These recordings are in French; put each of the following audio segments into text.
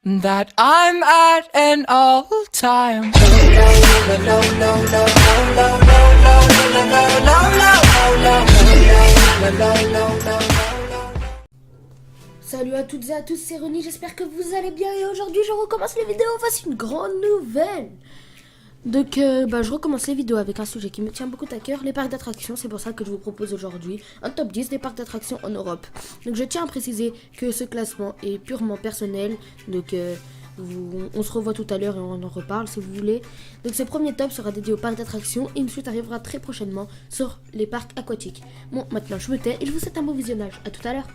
that I'm at an all-time Salut à toutes et à tous, c'est Ronnie, j'espère que vous allez bien et aujourd'hui je recommence les vidéos, voici une grande nouvelle. Donc je recommence les vidéos avec un sujet qui me tient beaucoup à cœur, les parcs d'attractions. C'est pour ça que je vous propose aujourd'hui un top 10 des parcs d'attractions en Europe. Donc je tiens à préciser que ce classement est purement personnel, donc on se revoit tout à l'heure et on en reparle si vous voulez. Donc ce premier top sera dédié aux parcs d'attractions et une suite arrivera très prochainement sur les parcs aquatiques. Bon, maintenant je me tais et je vous souhaite un bon visionnage, à tout à l'heure.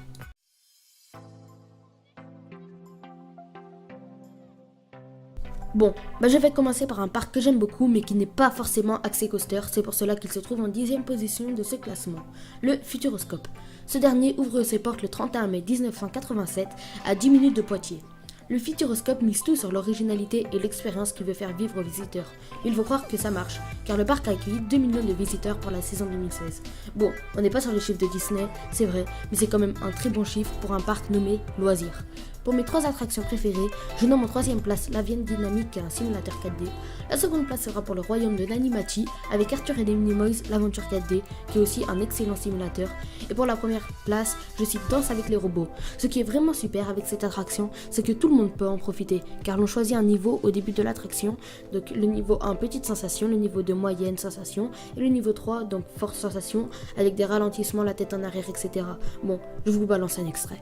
Bon, je vais commencer par un parc que j'aime beaucoup mais qui n'est pas forcément axé coaster, c'est pour cela qu'il se trouve en 10e position de ce classement, le Futuroscope. Ce dernier ouvre ses portes le 31 mai 1987 à 10 minutes de Poitiers. Le Futuroscope mise tout sur l'originalité et l'expérience qu'il veut faire vivre aux visiteurs. Il faut croire que ça marche, car le parc a accueilli 2 millions de visiteurs pour la saison 2016. Bon, on n'est pas sur les chiffres de Disney, c'est vrai, mais c'est quand même un très bon chiffre pour un parc nommé Loisirs. Pour mes 3 attractions préférées, je nomme en 3e place la Vienne Dynamique qui est un simulateur 4D. La seconde place sera pour le royaume de Nanimati avec Arthur et les Minimoys, l'aventure 4D qui est aussi un excellent simulateur. Et pour la première place, je cite Danse avec les robots. Ce qui est vraiment super avec cette attraction, c'est que tout le monde peut en profiter car l'on choisit un niveau au début de l'attraction. Donc le niveau 1, petite sensation, le niveau 2, moyenne sensation et le niveau 3, donc forte sensation avec des ralentissements, la tête en arrière, etc. Bon, je vous balance un extrait.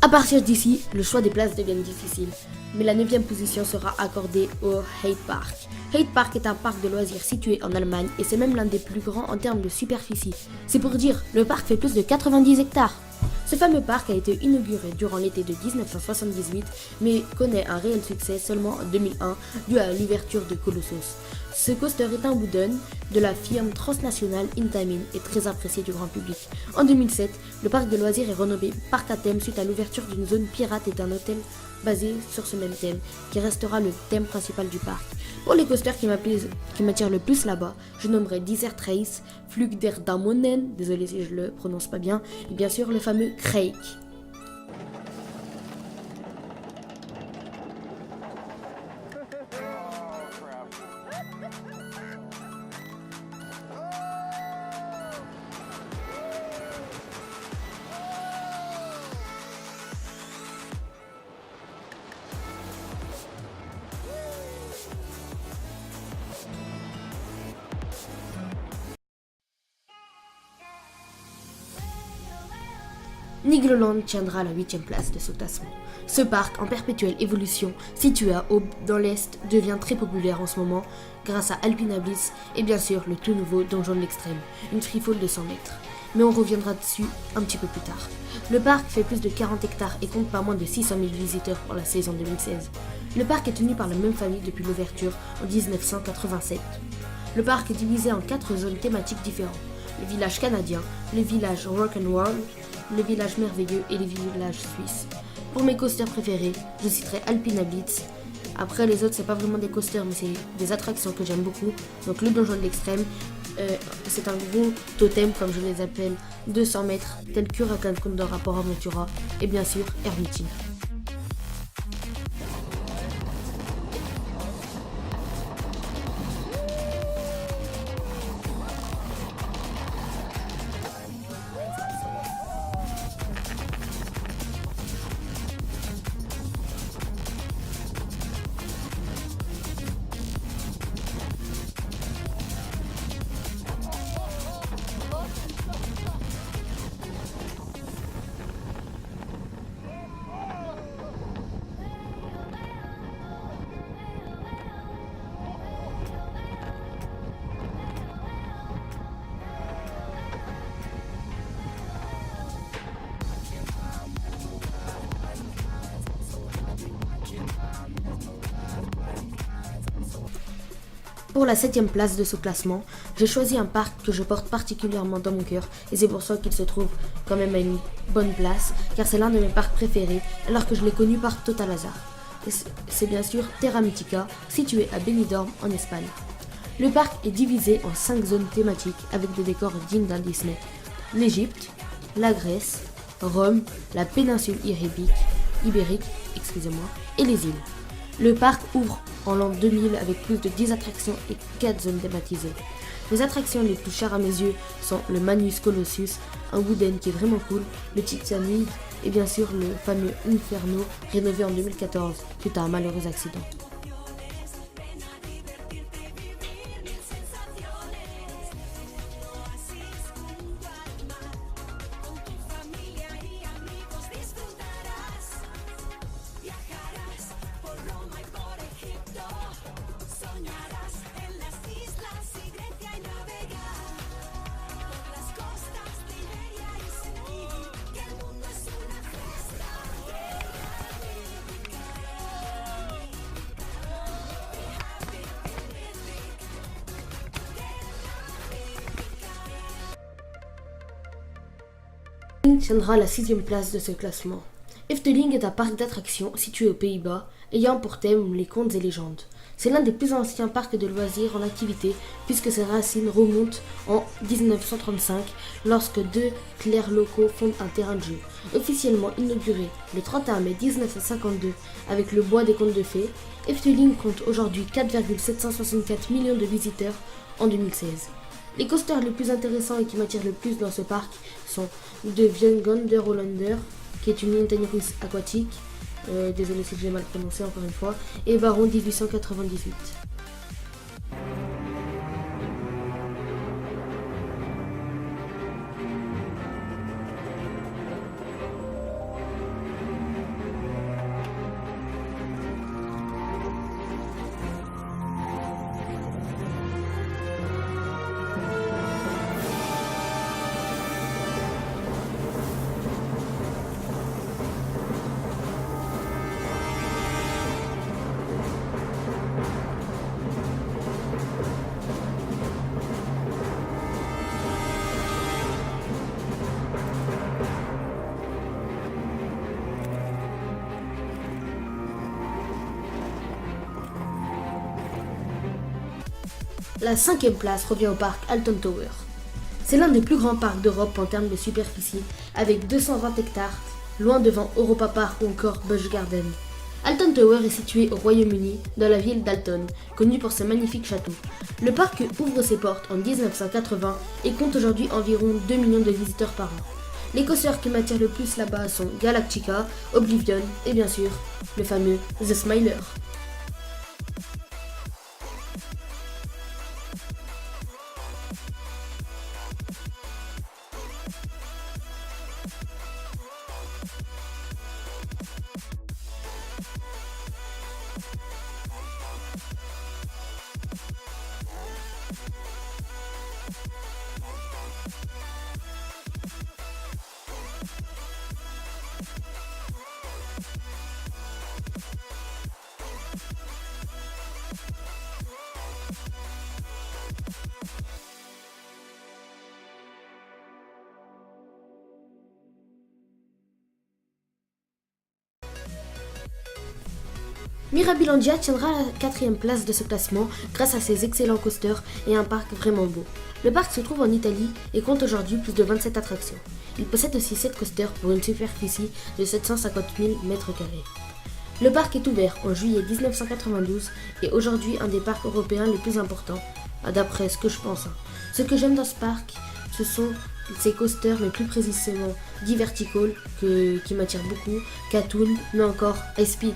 A partir d'ici, le choix des places devient difficile, mais la 9e position sera accordée au Heide Park. Heide Park est un parc de loisirs situé en Allemagne et c'est même l'un des plus grands en termes de superficie. C'est pour dire, le parc fait plus de 90 hectares. Ce fameux parc a été inauguré durant l'été de 1978, mais connaît un réel succès seulement en 2001 dû à l'ouverture de Colossus. Ce coaster est un wooden de la firme transnationale Intamin et très apprécié du grand public. En 2007, le parc de loisirs est renommé parc à thème suite à l'ouverture d'une zone pirate et d'un hôtel basé sur ce même thème, qui restera le thème principal du parc. Pour les coasters qui m'attirent le plus là-bas, je nommerai Desert Race, Flug der Damonen, désolé si je le prononce pas bien, et bien sûr le fameux Krake. Nigloland tiendra la 8e place de ce classement. Ce parc en perpétuelle évolution, situé à Aube dans l'Est, devient très populaire en ce moment grâce à Alpina Bliss et bien sûr le tout nouveau Donjon de l'Extrême, une freefall de 100 mètres. Mais on reviendra dessus un petit peu plus tard. Le parc fait plus de 40 hectares et compte pas moins de 600 000 visiteurs pour la saison 2016. Le parc est tenu par la même famille depuis l'ouverture en 1987. Le parc est divisé en 4 zones thématiques différentes. Le village canadien, le village rock'n'roll, le village merveilleux et les villages suisses. Pour mes coasters préférés, je citerai Alpina Blitz. Après les autres, c'est pas vraiment des coasters, mais c'est des attractions que j'aime beaucoup. Donc le Donjon de l'Extrême, c'est un gros totem, comme je les appelle, 200 mètres, tel qu'Huracan Condor à Port Aventura, et bien sûr Hermitage. Pour la 7e place de ce classement, j'ai choisi un parc que je porte particulièrement dans mon cœur et c'est pour ça qu'il se trouve quand même à une bonne place car c'est l'un de mes parcs préférés alors que je l'ai connu par total hasard. C'est bien sûr Terra Mythica, situé à Benidorm en Espagne. Le parc est divisé en 5 zones thématiques avec des décors dignes d'un Disney. L'Égypte, la Grèce, Rome, la péninsule ibérique, et les îles. Le parc ouvre en l'an 2000 avec plus de 10 attractions et 4 zones thématisées. Les attractions les plus chères à mes yeux sont le Manus Colossus, un wooden qui est vraiment cool, le Titanic et bien sûr le fameux Inferno rénové en 2014 suite à un malheureux accident. Efteling tiendra la 6e place de ce classement. Efteling est un parc d'attractions situé aux Pays-Bas, ayant pour thème les contes et légendes. C'est l'un des plus anciens parcs de loisirs en activité puisque ses racines remontent en 1935 lorsque 2 clercs locaux fondent un terrain de jeu. Officiellement inauguré le 31 mai 1952 avec le bois des contes de fées, Efteling compte aujourd'hui 4,764 millions de visiteurs en 2016. Les coasters les plus intéressants et qui m'attirent le plus dans ce parc sont de Wanderholander, qui est une montagne russe aquatique, désolé si j'ai mal prononcé encore une fois, et Baron 1898. La 5e place revient au parc Alton Tower. C'est l'un des plus grands parcs d'Europe en termes de superficie, avec 220 hectares, loin devant Europa Park ou encore Busch Garden. Alton Tower est situé au Royaume-Uni, dans la ville d'Alton, connue pour ses magnifiques châteaux. Le parc ouvre ses portes en 1980 et compte aujourd'hui environ 2 millions de visiteurs par an. Les coasters qui m'attirent le plus là-bas sont Galactica, Oblivion et bien sûr, le fameux The Smiler. Mirabilandia tiendra la 4e place de ce classement grâce à ses excellents coasters et un parc vraiment beau. Le parc se trouve en Italie et compte aujourd'hui plus de 27 attractions. Il possède aussi 7 coasters pour une superficie de 750 000 m². Le parc est ouvert en juillet 1992 et aujourd'hui un des parcs européens les plus importants, d'après ce que je pense. Ce que j'aime dans ce parc, ce sont ces coasters, mais plus précisément Divertical qui m'attire beaucoup, Katoon, mais encore High Speed.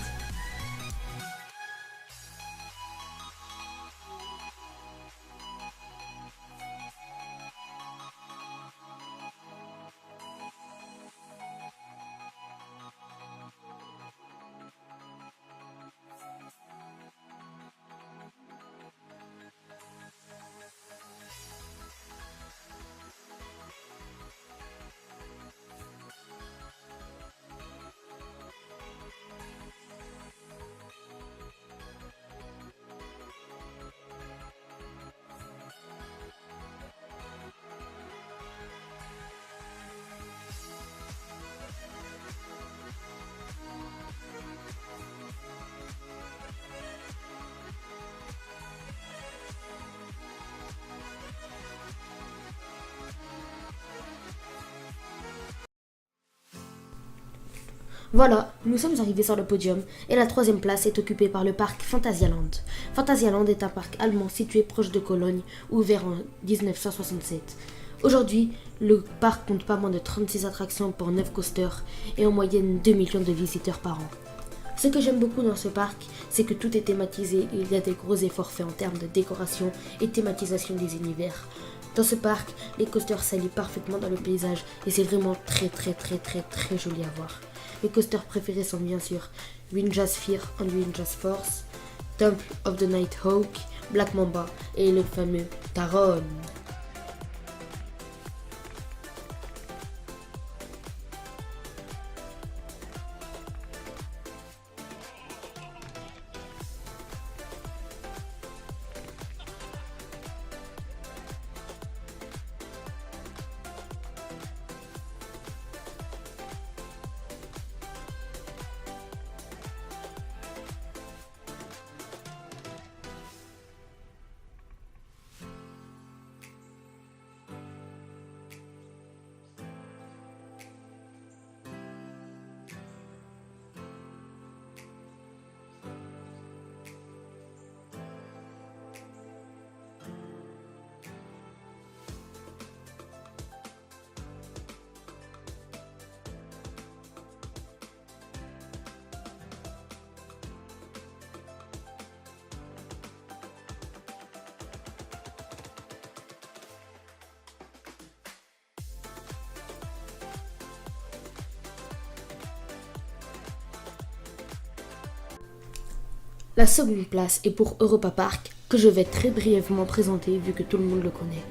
Voilà, nous sommes arrivés sur le podium et la troisième place est occupée par le parc Phantasialand. Phantasialand est un parc allemand situé proche de Cologne, ouvert en 1967. Aujourd'hui, le parc compte pas moins de 36 attractions pour 9 coasters et en moyenne 2 millions de visiteurs par an. Ce que j'aime beaucoup dans ce parc, c'est que tout est thématisé et il y a des gros efforts faits en termes de décoration et thématisation des univers. Dans ce parc, les coasters s'allient parfaitement dans le paysage et c'est vraiment très joli à voir. Mes coasters préférés sont bien sûr Ninja Sphere and Ninja Force, Temple of the Nighthawk, Black Mamba et le fameux Taron. La seconde place est pour Europa Park, que je vais très brièvement présenter vu que tout le monde le connaît.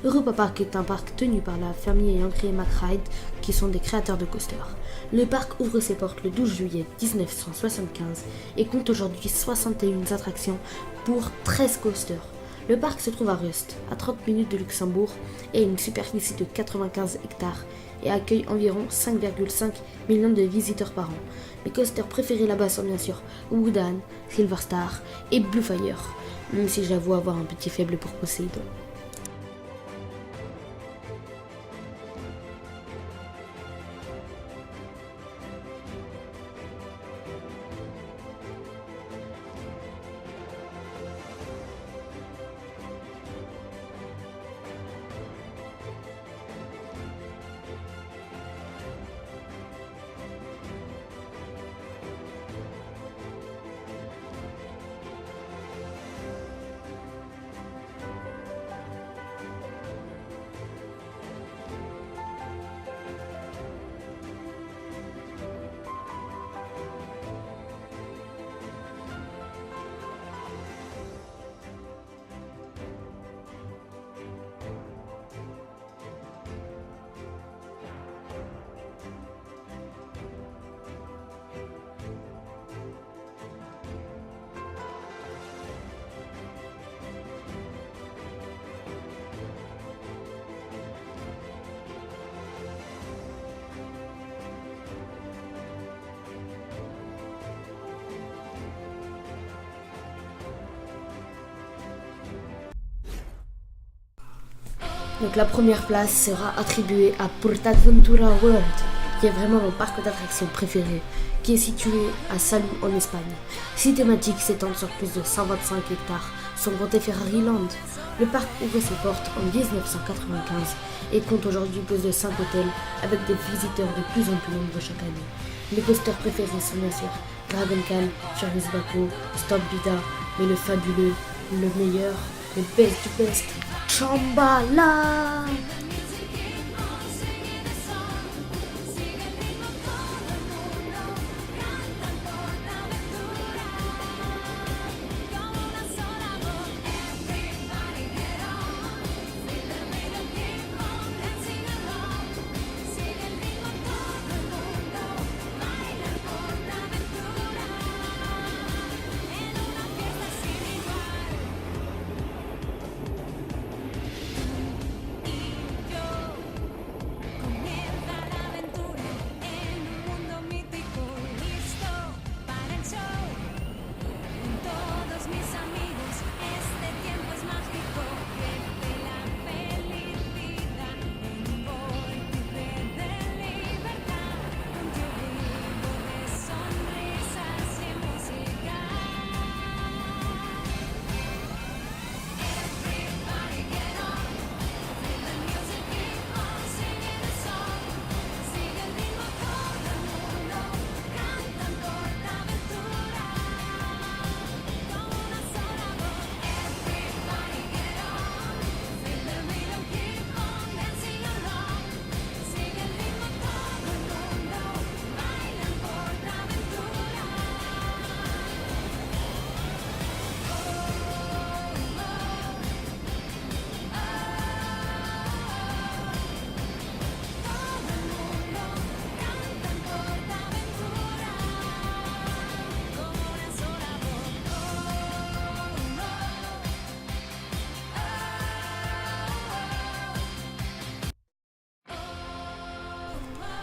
Europa Park est un parc tenu par la famille ayant créé McRide, qui sont des créateurs de coasters. Le parc ouvre ses portes le 12 juillet 1975 et compte aujourd'hui 61 attractions pour 13 coasters. Le parc se trouve à Rust, à 30 minutes de Luxembourg, et a une superficie de 95 hectares et accueille environ 5,5 millions de visiteurs par an. Mes coasters préférés là-bas sont bien sûr Woodan, Silver Star et Blue Fire, même si j'avoue avoir un petit faible pour Poseidon. Donc la première place sera attribuée à PortAventura World, qui est vraiment mon parc d'attractions préféré, qui est situé à Salou en Espagne. Ses thématiques s'étendent sur plus de 125 hectares, sans compter Ferrari Land. Le parc ouvre ses portes en 1995 et compte aujourd'hui plus de 5 hôtels avec des visiteurs de plus en plus nombreux chaque année. Mes coasters préférés sont bien sûr Dragon Khan, Charles Baco, Stop Vida, mais le fabuleux, le meilleur, le best du best, Shambhala.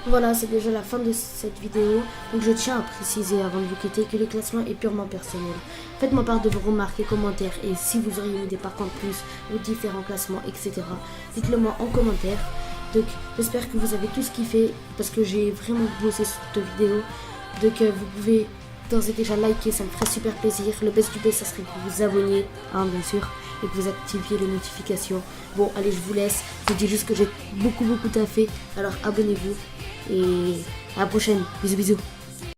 Voilà, c'est déjà la fin de cette vidéo. Donc je tiens à préciser avant de vous quitter que le classement est purement personnel. Faites-moi part de vos remarques et commentaires et si vous auriez aimé des parcs en plus, vos différents classements, etc. Dites-le moi en commentaire. Donc j'espère que vous avez tous kiffé parce que j'ai vraiment bossé sur cette vidéo. Donc vous pouvez d'ores et déjà liker, ça me ferait super plaisir. Le best du best, ça serait que vous vous abonniez, bien sûr, et que vous activiez les notifications. Bon, allez, je vous laisse. Je vous dis juste que j'ai beaucoup taffé. Alors abonnez-vous et à la prochaine. Bisous bisous.